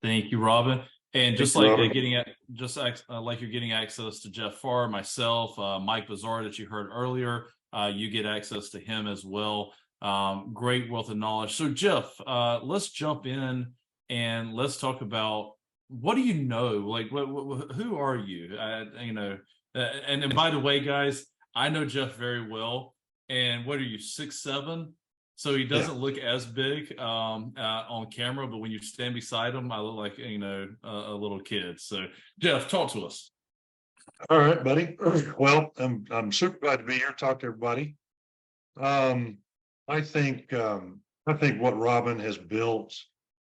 Thank you, Robin. And Thank just you, like Robin. like you're getting access to Jeff Farr, myself, Mike Bazar that you heard earlier, you get access to him as well. Great wealth of knowledge. So, Jeff, let's jump in and let's talk about what do you know? Like, who are you? And by the way, guys, I know Jeff very well. And what are you, 6'7"? So he Yeah. doesn't look as big on camera, but when you stand beside him, I look like a little kid. So Jeff, talk to us. All right, buddy. Well, I'm super glad to be here. Talk to everybody. Um, I think what Robin has built,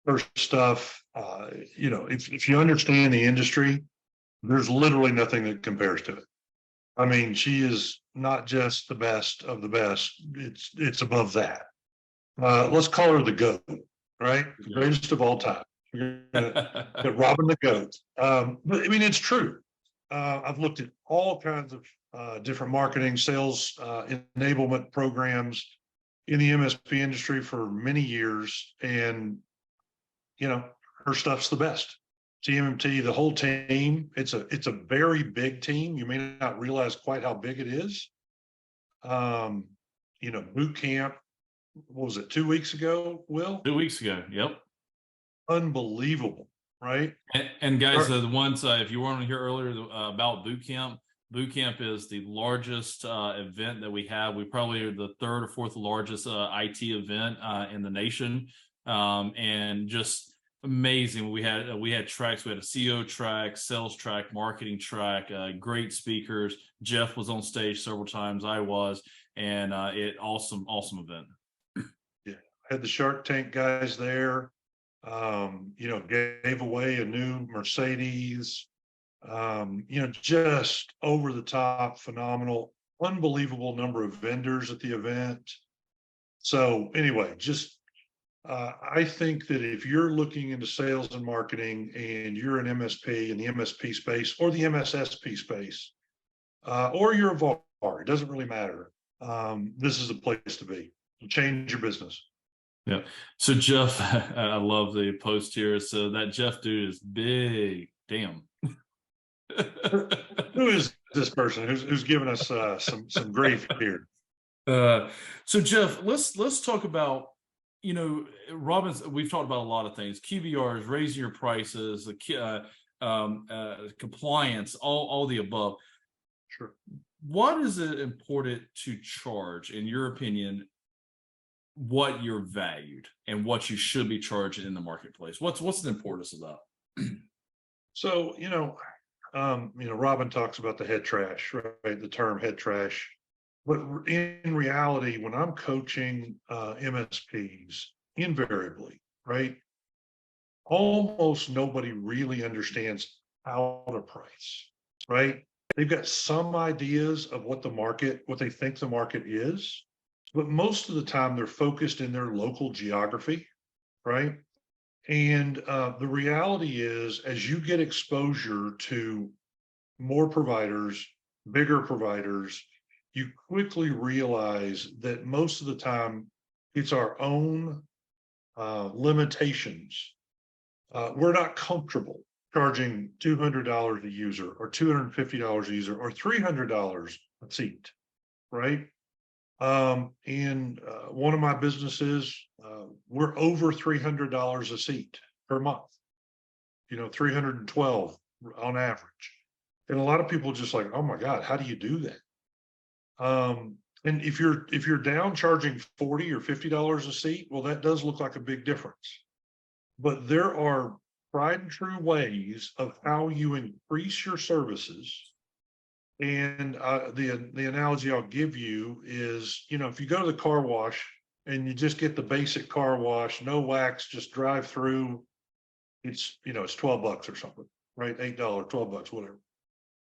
her stuff. If you understand the industry, there's literally nothing that compares to it. I mean, she is not just the best of the best. It's above that. Let's call her the GOAT, right? The greatest of all time. We're gonna get Robin the GOAT. But I mean, it's true. I've looked at all kinds of different marketing, sales, enablement programs in the MSP industry for many years, and her stuff's the best. TMMT, the whole team. It's a very big team. You may not realize quite how big it is. Boot camp. What was it? 2 weeks ago, Will? 2 weeks ago. Yep. Unbelievable, right? And guys, the ones if you weren't here earlier about boot camp. Boot camp is the largest event that we have. We probably are the third or fourth largest IT event in the nation, and just amazing. We had tracks. We had a CEO track, sales track, marketing track. Great speakers. Jeff was on stage several times. I was, and awesome event. Yeah, had the Shark Tank guys there. Gave away a new Mercedes. Just over the top, phenomenal, unbelievable number of vendors at the event. So anyway, I think that if you're looking into sales and marketing and you're an MSP in the MSP space or the MSSP space, or you're a VAR, it doesn't really matter. This is a place to be. Change your business. Yeah. So Jeff, I love the post here. So that Jeff dude is big. Damn. Who is this person who's giving us some grief here? So Jeff, let's talk about Robin's. We've talked about a lot of things: QBRs, raising your prices, compliance, all the above. Sure. What is it important to charge, in your opinion? What you're valued and what you should be charging in the marketplace. What's the importance of that? So Robin talks about the head trash, right? The term head trash. But in reality, when I'm coaching MSPs, invariably, right, almost nobody really understands how to price, right? They've got some ideas of what they think the market is, but most of the time they're focused in their local geography, right? And the reality is, as you get exposure to more providers, bigger providers, you quickly realize that most of the time it's our own limitations. We're not comfortable charging $200 a user or $250 a user or $300 a seat, right? In one of my businesses, we're over $300 a seat per month, 312 on average. And a lot of people just like, oh my God, how do you do that? And if you're down charging $40 or $50 a seat, well, that does look like a big difference. But there are tried and true ways of how you increase your services. And the analogy I'll give you is, if you go to the car wash and you just get the basic car wash, no wax, just drive through, it's $12 or something, right? $8, $12, whatever.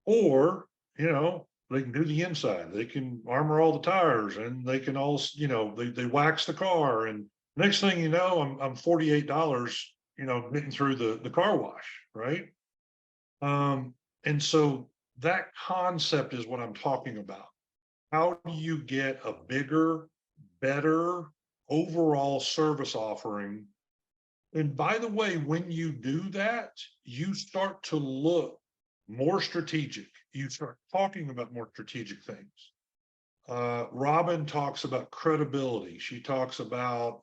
Or, they can do the inside, they can armor all the tires, and they can all, they wax the car. And next thing you know, I'm $48, getting through the car wash, right? And so that concept is what I'm talking about. How do you get a bigger, better overall service offering And by the way, when you do that, you start to look more strategic. You start talking about more strategic things. Robin talks about credibility. She talks about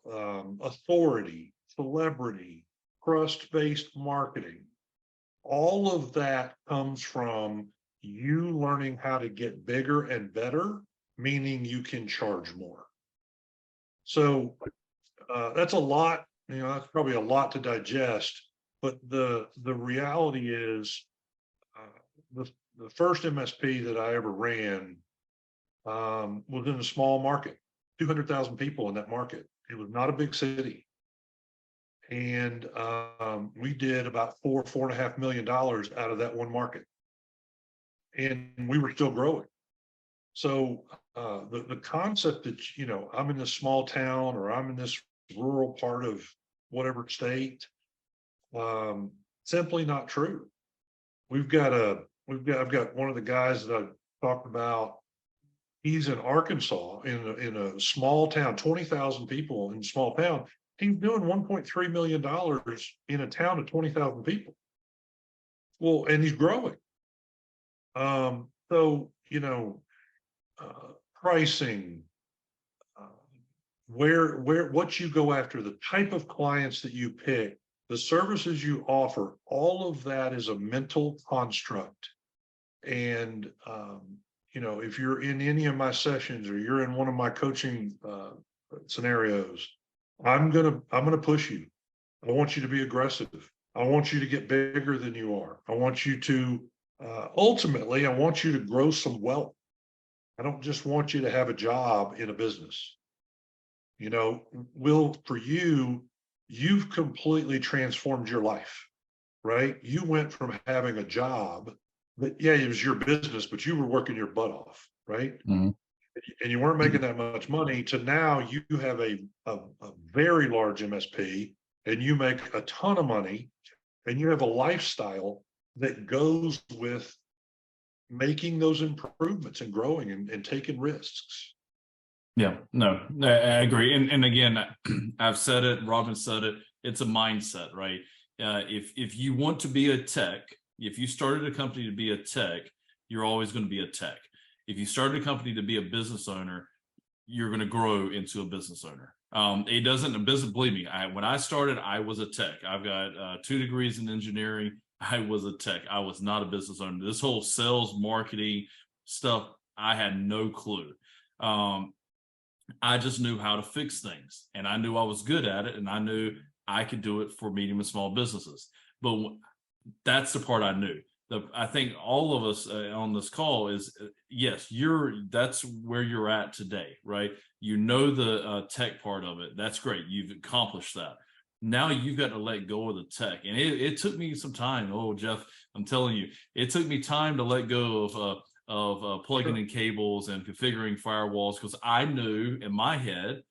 authority, celebrity, trust-based marketing. All of that comes from you learning how to get bigger and better, meaning you can charge more. So that's a lot, that's probably a lot to digest, but the reality is the first MSP that I ever ran was in a small market, 200,000 people in that market. It was not a big city. And we did about $4.5 million out of that one market. And we were still growing. So the concept that, I'm in this small town or I'm in this rural part of whatever state, simply not true. I've got one of the guys that I talked about. He's in Arkansas in a small town, 20,000 people in a small town. He's doing $1.3 million in a town of 20,000 people. Well, and he's growing. So, pricing, what you go after, the type of clients that you pick, the services you offer, all of that is a mental construct. And, if you're in any of my sessions or you're in one of my coaching scenarios, I'm gonna push you. I want you to be aggressive. I want you to get bigger than you are. I want you to ultimately, I want you to grow some wealth. I don't just want you to have a job in a business. Will, for you, you've completely transformed your life, right? You went from having a job that, yeah, it was your business, but you were working your butt off, right? Mhm. And you weren't making that much money, to now you have a very large MSP and you make a ton of money and you have a lifestyle that goes with making those improvements and growing and taking risks. Yeah, no, I agree. And again, I've said it, Robin said it, it's a mindset, right? If you want to be a tech, if you started a company to be a tech, you're always going to be a tech. If you started a company to be a business owner, you're going to grow into a business owner. It doesn't, a business, believe me, when I started, I was a tech. I've got 2 degrees in engineering. I was a tech. I was not a business owner. This whole sales, marketing stuff, I had no clue. I just knew how to fix things and I knew I was good at it and I knew I could do it for medium and small businesses. But that's the part I knew. I think all of us on this call is, yes, that's where you're at today, right? The tech part of it. That's great. You've accomplished that. Now you've got to let go of the tech. And it took me some time. Oh, Jeff, I'm telling you, it took me time to let go of plugging in cables and configuring firewalls, because I knew in my head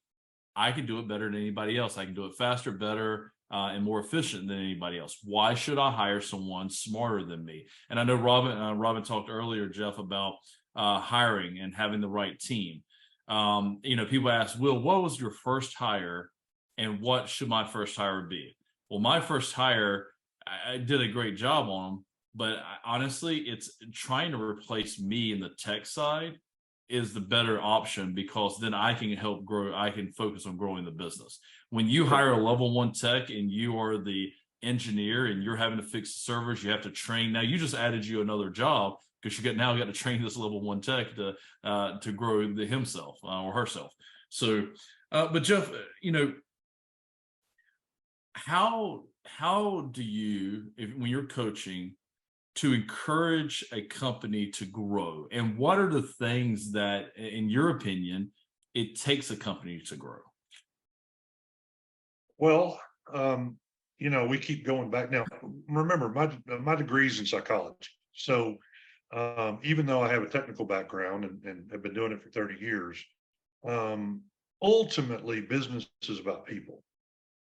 I could do it better than anybody else. I can do it faster, better, and more efficient than anybody else. Why should I hire someone smarter than me? And I know Robin talked earlier, Jeff, about hiring and having the right team. People ask, Will, what was your first hire and what should my first hire be? Well, my first hire, I did a great job on them, but honestly, it's trying to replace me in the tech side is the better option, because then I can help grow. I can focus on growing the business. When you hire a level 1 tech and you are the engineer and you're having to fix the servers, you have to train. Now you just added you another job because you got to train this level 1 tech to grow himself or herself. So, but Jeff, how do you, when you're coaching, to encourage a company to grow? And what are the things that, in your opinion, it takes a company to grow? Well, we keep going back. Now, remember, my degree's in psychology. So even though I have a technical background and have been doing it for 30 years, ultimately business is about people,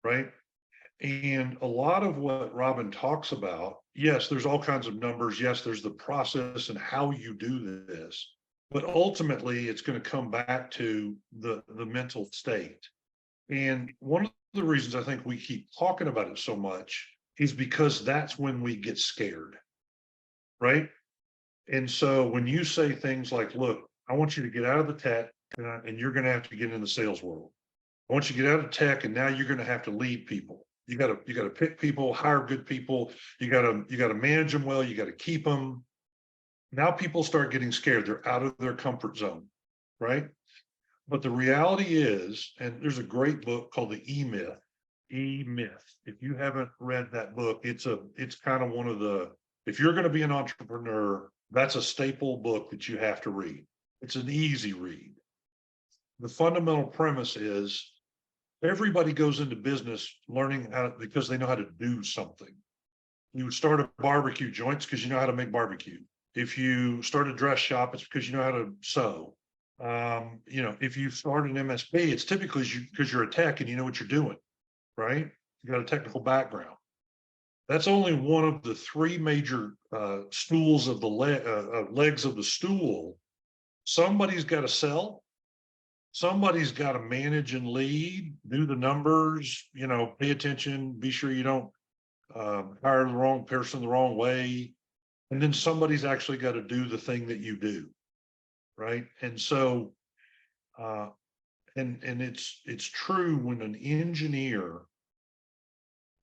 right? And a lot of what Robin talks about, yes, there's all kinds of numbers. Yes, there's the process and how you do this, but ultimately it's going to come back to the mental state. And one of of the reasons I think we keep talking about it so much is because that's when we get scared, right? And so when you say things like, look, I want you to get out of the tech and you're going to have to get in the sales world. I want you to get out of tech and now you're going to have to lead people. You got to pick people, hire good people. You got to manage them well. You got to keep them. Now people start getting scared. They're out of their comfort zone, right? But the reality is, and there's a great book called The E-Myth. E-Myth. If you haven't read that book, it's kind of one of the, if you're going to be an entrepreneur, that's a staple book that you have to read. It's an easy read. The fundamental premise is everybody goes into business learning how to, because they know how to do something. You start a barbecue joint, it's because you know how to make barbecue. If you start a dress shop, it's because you know how to sew. If you start an MSP, it's typically because you're a tech and you know what you're doing, right? You got a technical background. That's only one of the three major stools of the legs of the stool. Somebody's got to sell. Somebody's got to manage and lead, do the numbers, pay attention, be sure you don't hire the wrong person the wrong way. And then somebody's actually got to do the thing that you do. Right. And so, and it's true when an engineer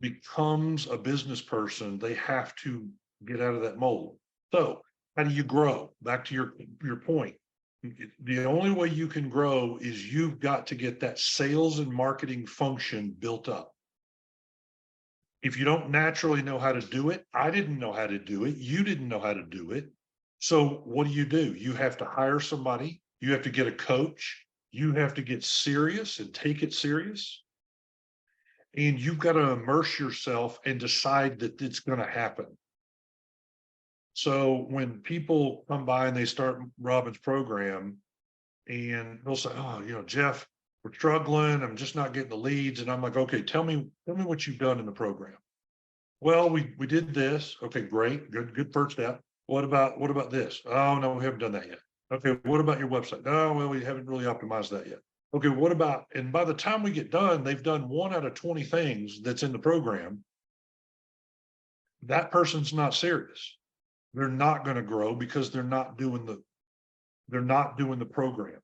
becomes a business person, they have to get out of that mold. So how do you grow? Back to your point. The only way you can grow is you've got to get that sales and marketing function built up. If you don't naturally know how to do it, I didn't know how to do it. You didn't know how to do it. So what do? You have to hire somebody. You have to get a coach. You have to get serious and take it serious. And you've got to immerse yourself and decide that it's going to happen. So when people come by and they start Robin's program and they'll say, oh, Jeff, we're struggling. I'm just not getting the leads. And I'm like, okay, tell me what you've done in the program. Well, we did this. Okay, great. Good first step. What about this? Oh, no, we haven't done that yet. Okay, what about your website? No, well, we haven't really optimized that yet. Okay, what about, and by the time we get done, they've done 1 out of 20 things that's in the program. That person's not serious. They're not going to grow because they're not doing the program.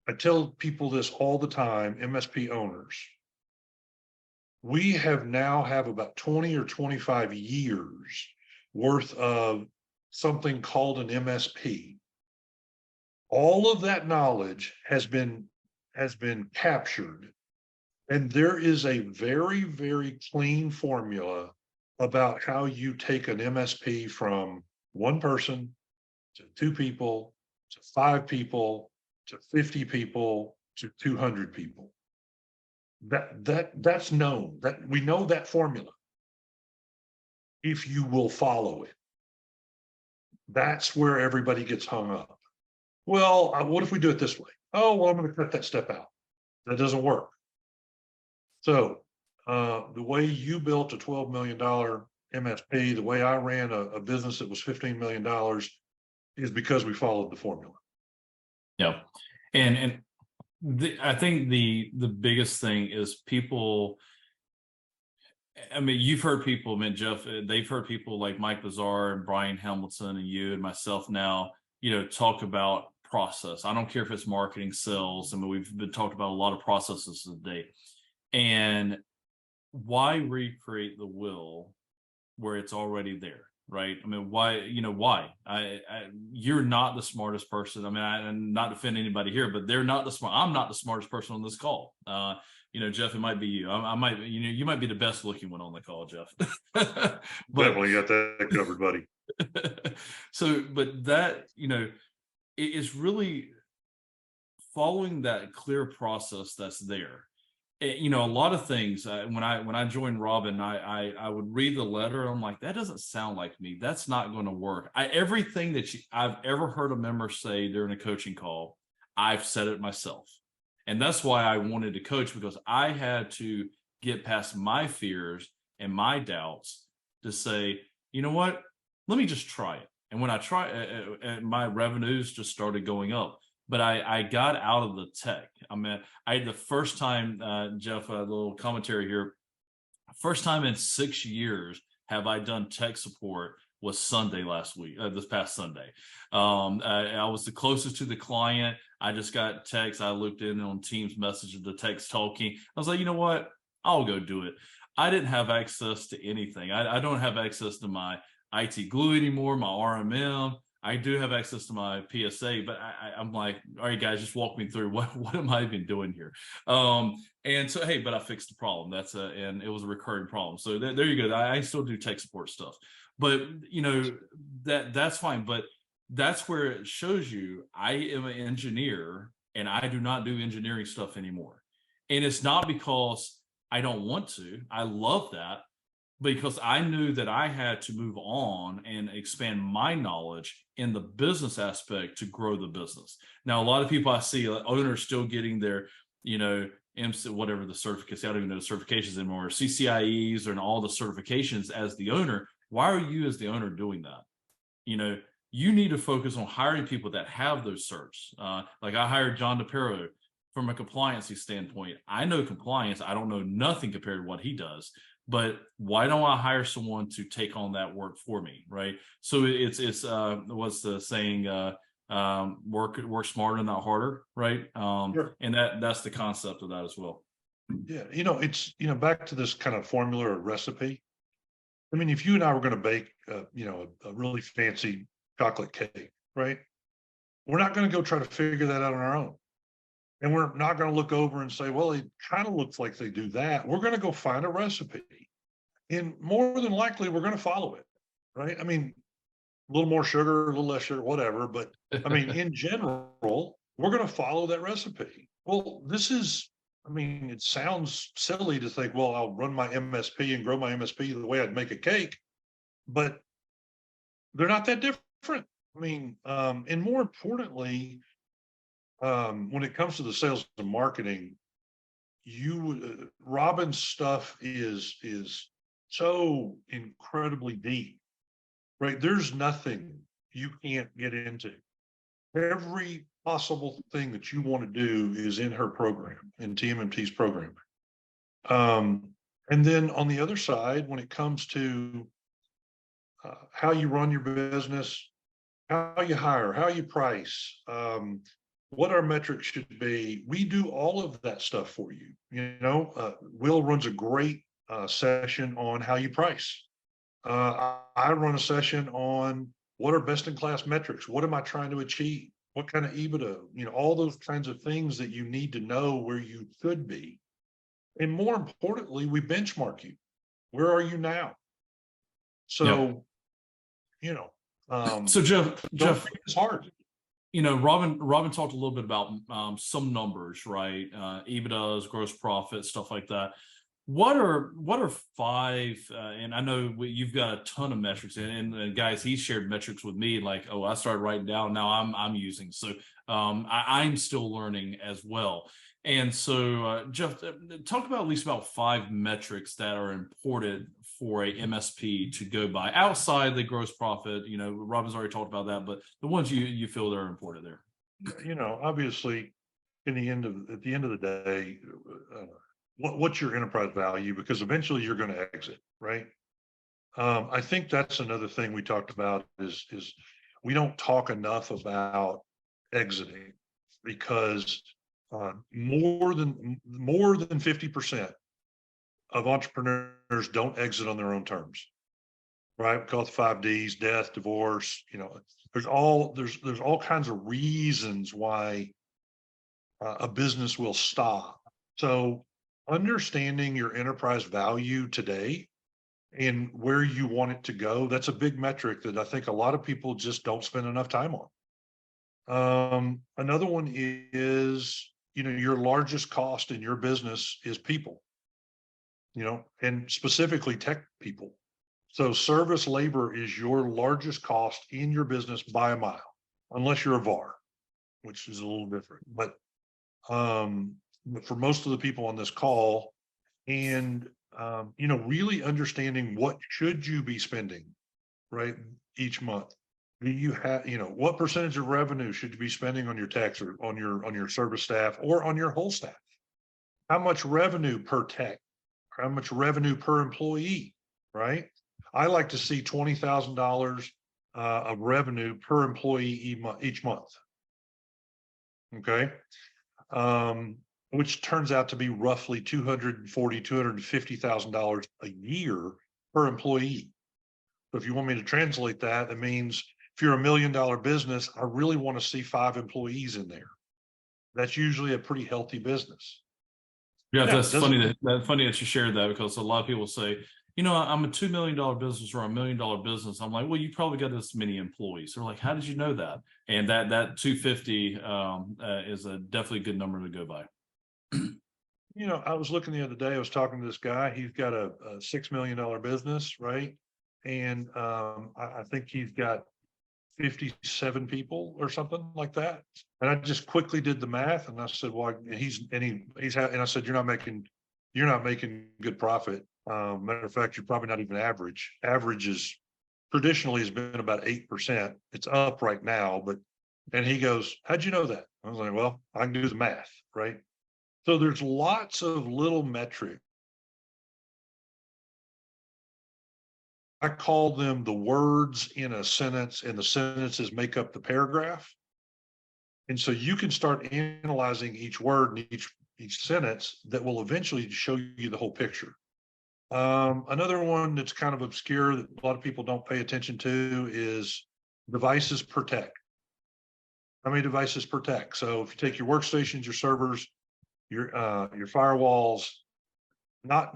I tell people this all the time, MSP owners. We have about 20 or 25 years worth of something called an MSP. All of that knowledge has been captured, and there is a very, very clean formula about how you take an MSP from 1 person to 2 people to 5 people to 50 people to 200 people. That's known. That we know that formula. If you will follow it, that's where everybody gets hung up. Well, what if we do it this way? Oh, well, I'm going to cut that step out. That doesn't work. So the way you built a $12 million MSP, the way I ran a business that was $15 million is because we followed the formula. Yeah. And I think the biggest thing is people, I mean, you've heard people, I mean, Jeff, they've heard people like Mike Bazaar and Brian Hamilton and you and myself now, talk about process. I don't care if it's marketing, sales. I mean, we've been talking about a lot of processes today. And why recreate the wheel where it's already there, right? I mean, why? You're not the smartest person. I mean, I'm not defending anybody here, but they're not I'm not the smartest person on this call. Jeff, it might be you. I might, you might be the best looking one on the call, Jeff. But, definitely got that covered, buddy. So, but that, it is really following that clear process that's there. A lot of things, when I joined Robin, I would read the letter. I'm like, that doesn't sound like me. That's not going to work. Everything that I've ever heard a member say during a coaching call, I've said it myself. And that's why I wanted to coach, because I had to get past my fears and my doubts to say, you know what, let me just try it. And when I try, my revenues just started going up. but I got out of the tech. I mean, I the first time, Jeff, a little commentary here. First time in 6 years have I done tech support was Sunday last week, this past Sunday. I was the closest to the client. I just got text. I looked in on Teams message, the text talking. I was like, you know what? I'll go do it. I didn't have access to anything. I don't have access to my IT glue anymore, my RMM. I do have access to my PSA, but I'm like, all right, guys, just walk me through what am I even doing here? And so, hey, but I fixed the problem. And it was a recurring problem. So there you go. I still do tech support stuff, but you know, that's fine. But that's where it shows you I am an engineer and I do not do engineering stuff anymore. And it's not because I don't want to. I love that, because I knew that I had to move on and expand my knowledge in the business aspect to grow the business. Now, a lot of people I see, owners still getting their, you know, MC, whatever the certificates, I don't even know the certifications anymore, CCIEs and all the certifications as the owner. Why are you as the owner doing that? You know, you need to focus on hiring people that have those certs. Like I hired John DePero from a compliancy standpoint. I know compliance. I don't know nothing compared to what he does. But why don't I hire someone to take on that work for me, right? So it's what's the saying? Work smarter, not harder, right? Sure. And that's the concept of that as well. Yeah, it's back to this kind of formula or recipe. I mean, if you and I were going to bake, a really fancy chocolate cake, right? We're not going to go try to figure that out on our own. And we're not going to look over and say, well, it kind of looks like they do that. We're going to go find a recipe. And more than likely, we're going to follow it, right? I mean, a little more sugar, a little less sugar, whatever. But I mean, in general, we're going to follow that recipe. Well, it sounds silly to think, well, I'll run my MSP and grow my MSP the way I'd make a cake, but they're not that different. I mean, and more importantly, when it comes to the sales and marketing, Robin's stuff is so incredibly deep, right? There's nothing you can't get into. Every possible thing that you want to do is in her program, in TMMT's program. And then on the other side, when it comes to how you run your business, how you hire, how you price, what our metrics should be. We do all of that stuff for you. Will runs a great session on how you price. I run a session on what are best in class metrics. What am I trying to achieve? What kind of EBITDA? All those kinds of things that you need to know where you should be. And more importantly, we benchmark you. Where are you now? So, So Jeff, it's hard. Robin talked a little bit about some numbers, right? EBITDAs, gross profit, stuff like that. What are five? And I know you've got a ton of metrics, and guys, he shared metrics with me. Like, oh, I started writing down. Now I'm using. So I'm still learning as well. And so, Jeff, talk about at least about five metrics that are important for a MSP to go by outside the gross profit. Robin's already talked about that, but the ones you feel that are important there. Obviously, at the end of the day, what's your enterprise value? Because eventually you're going to exit, right? I think that's another thing we talked about is we don't talk enough about exiting, because more than 50% of entrepreneurs don't exit on their own terms, right? We call it the 5 Ds: death, divorce. There's all kinds of reasons why a business will stop. So understanding your enterprise value today and where you want it to go, that's a big metric that I think a lot of people just don't spend enough time on. Another one is, your largest cost in your business is people, and specifically tech people. So service labor is your largest cost in your business by a mile, unless you're a VAR, which is a little different. But for most of the people on this call, and really understanding what should you be spending, right, each month. Do you have, what percentage of revenue should you be spending on your techs or on your service staff or on your whole staff? How much revenue per tech? How much revenue per employee? Right? I like to see $20,000 of revenue per employee each month. Okay. Which turns out to be roughly $250,000 a year per employee. So if you want me to translate that, it means if you're $1 million business, I really want to see 5 employees in there. That's usually a pretty healthy business. Yeah, Now, that's doesn't funny that you shared that, because a lot of people say, I'm a $2 million business or a $1 million business. I'm like, well, you probably got this many employees. They're like, how did you know that? And that 250 is a definitely good number to go by. I was looking the other day, I was talking to this guy, he's got a $6 million business, right? And I think he's got 57 people or something like that. And I just quickly did the math and I said, well, and I said, you're not making good profit. Matter of fact, you're probably not even average. Average is traditionally has been about 8%. It's up right now, and he goes, how'd you know that? I was like, well, I can do the math, right? So there's lots of little metrics. I call them the words in a sentence, and the sentences make up the paragraph. And so you can start analyzing each word and each sentence that will eventually show you the whole picture. Another one that's kind of obscure that a lot of people don't pay attention to is devices per tech. How many devices per tech? So if you take your workstations, your servers, your firewalls, not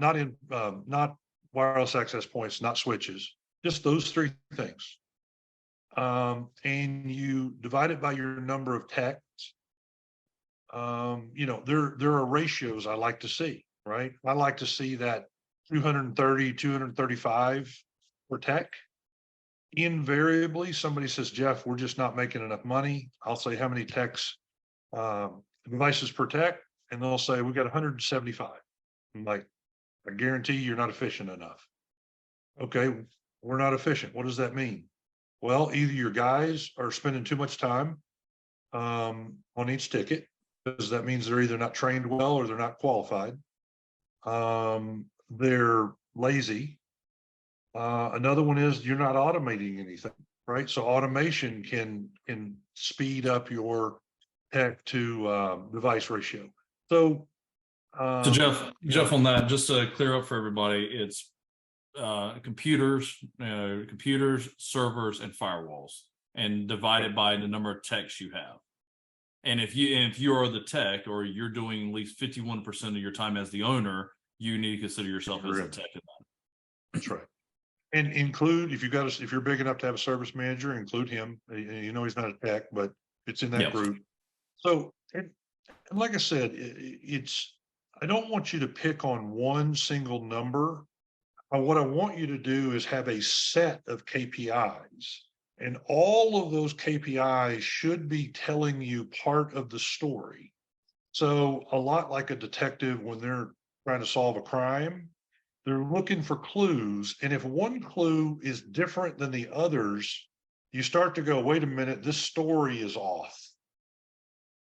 wireless access points, not switches, just those 3 things. And you divide it by your number of techs. There are ratios I like to see, right? I like to see that 230, 235 per tech. Invariably, somebody says, Jeff, we're just not making enough money. I'll say, how many techs, devices per tech? And they'll say, we got 175. I'm like, I guarantee you're not efficient enough. Okay, we're not efficient. What does that mean? Well, either your guys are spending too much time on each ticket, because that means they're either not trained well or they're not qualified. They're lazy. Another one is you're not automating anything, right? So automation can speed up your tech to device ratio. So Jeff, on that, just to clear up for everybody, it's computers, servers, and firewalls, and divided by the number of techs you have. And if you are the tech, or you're doing at least 51% of your time as the owner, you need to consider yourself as a tech in that. That's right. And include, if you're big enough to have a service manager, include him. He's not a tech, but it's in that group. So, and like I said, I don't want you to pick on one single number. What I want you to do is have a set of KPIs, and all of those KPIs should be telling you part of the story. So a lot like a detective, when they're trying to solve a crime, they're looking for clues. And if one clue is different than the others, you start to go, wait a minute, this story is off.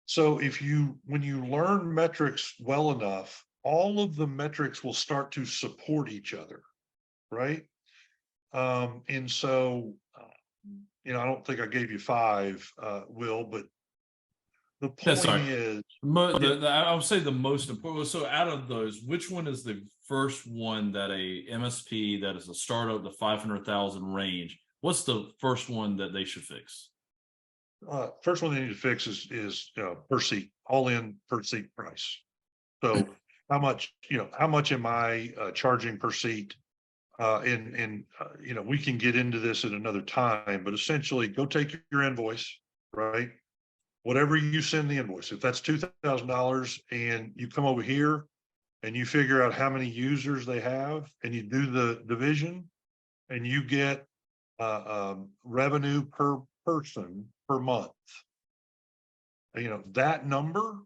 So when you learn metrics well enough, all of the metrics will start to support each other, right? And so, I don't think I gave you 5, Will, but the point is, I would say the most important. So out of those, which one is the first one that a MSP that is a startup, the 500,000 range? What's the first one that they should fix? First one they need to fix is per seat, all in per seat price. So how much am I charging per seat? We can get into this at another time, but essentially go take your invoice, right? Whatever you send the invoice, if that's $2,000 and you come over here and you figure out how many users they have and you do the division and you get revenue per person per month, that number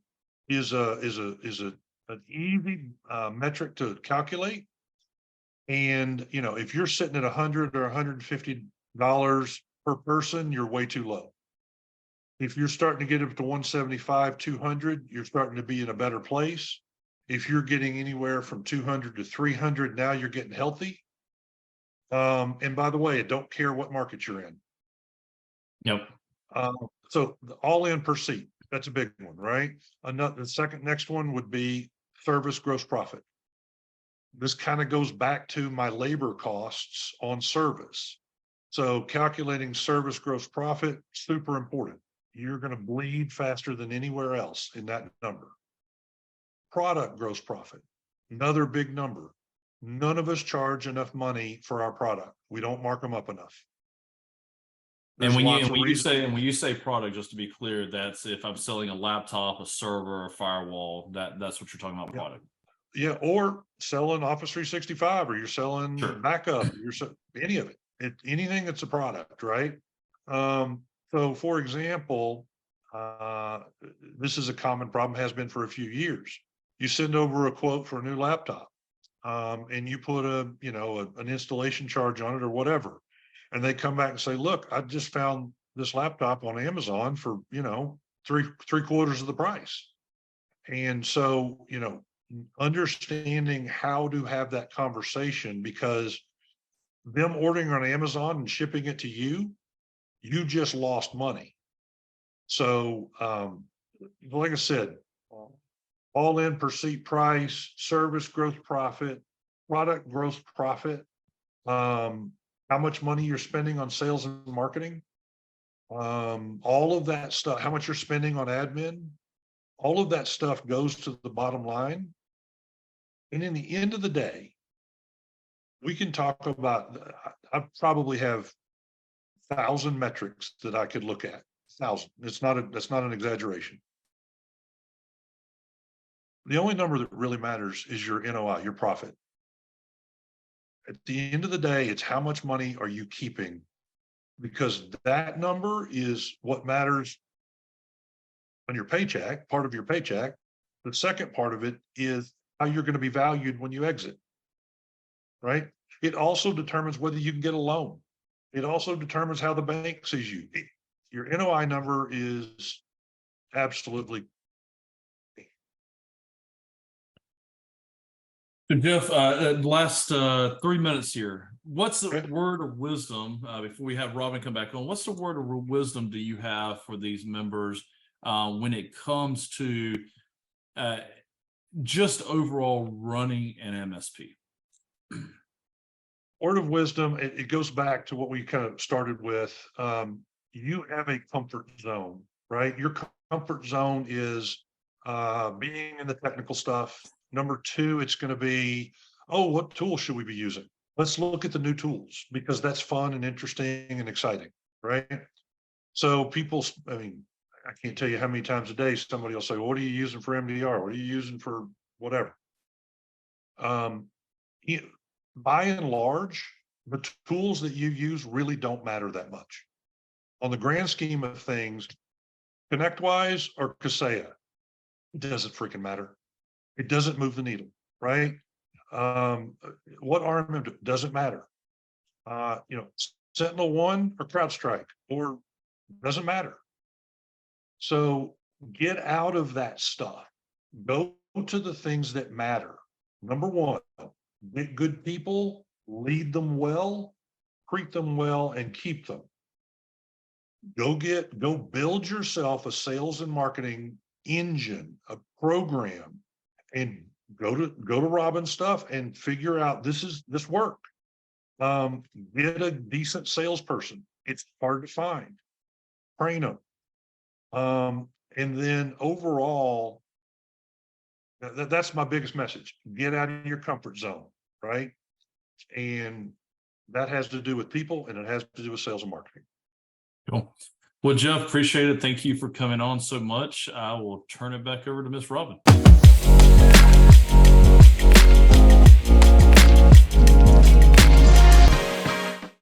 is an easy metric to calculate. And if you're sitting at $100 or $150 per person, you're way too low. If you're starting to get up to 175, 200, you're starting to be in a better place. If you're getting anywhere from 200 to 300, now you're getting healthy. And by the way, I don't care what market you're in. Yep. So the all in per seat, that's a big one, right? The next one would be service gross profit. This kind of goes back to my labor costs on service. So calculating service gross profit, super important. You're going to bleed faster than anywhere else in that number. Product gross profit, another big number. None of us charge enough money for our product. We don't mark them up enough. And when you say product, just to be clear, that's if I'm selling a laptop, a server, a firewall, that's what you're talking about, product. Yeah, or selling Office 365, or you're selling backup, any of it. Anything that's a product, right? So for example, this is a common problem, has been for a few years. You send over a quote for a new laptop, and you put an installation charge on it or whatever. And they come back and say, look, I just found this laptop on Amazon for, three quarters of the price. And so, understanding how to have that conversation, because them ordering on Amazon and shipping it to you just lost money. So, like I said, all in per seat price, service gross profit, product gross profit, how much money you're spending on sales and marketing, all of that stuff, how much you're spending on admin, all of that stuff goes to the bottom line. And in the end of the day, we can talk about, I probably have 1,000 metrics that I could look at. 1,000. That's not an exaggeration. The only number that really matters is your NOI, your profit. At the end of the day, it's how much money are you keeping, because that number is what matters on your paycheck, part of your paycheck. The second part of it is how you're going to be valued when you exit, right? It also determines whether you can get a loan. It also determines how the bank sees you. Your NOI number is absolutely. So Jeff, last 3 minutes here. What's the word of wisdom, before we have Robin come back on, what's the word of wisdom do you have for these members when it comes to just overall running an MSP? Word of wisdom, it goes back to what we kind of started with. You have a comfort zone, right? Your comfort zone is being in the technical stuff. Number two, it's going to be, what tool should we be using? Let's look at the new tools, because that's fun and interesting and exciting, right? So I can't tell you how many times a day somebody will say, well, what are you using for MDR? What are you using for whatever? By and large, the tools that you use really don't matter that much. On the grand scheme of things, ConnectWise or Kaseya, it doesn't freaking matter. It doesn't move the needle, right? What RMM doesn't matter. SentinelOne or CrowdStrike, or doesn't matter. So get out of that stuff. Go to the things that matter. Number one, get good people, lead them well, treat them well, and keep them. Go build yourself a sales and marketing engine, a program, and go to Robin's stuff and figure out this work. Get a decent salesperson. It's hard to find. Train them. And then overall, that's my biggest message. Get out of your comfort zone, right? And that has to do with people, and it has to do with sales and marketing. Cool. Well, Jeff, appreciate it. Thank you for coming on so much. I will turn it back over to Miss Robin.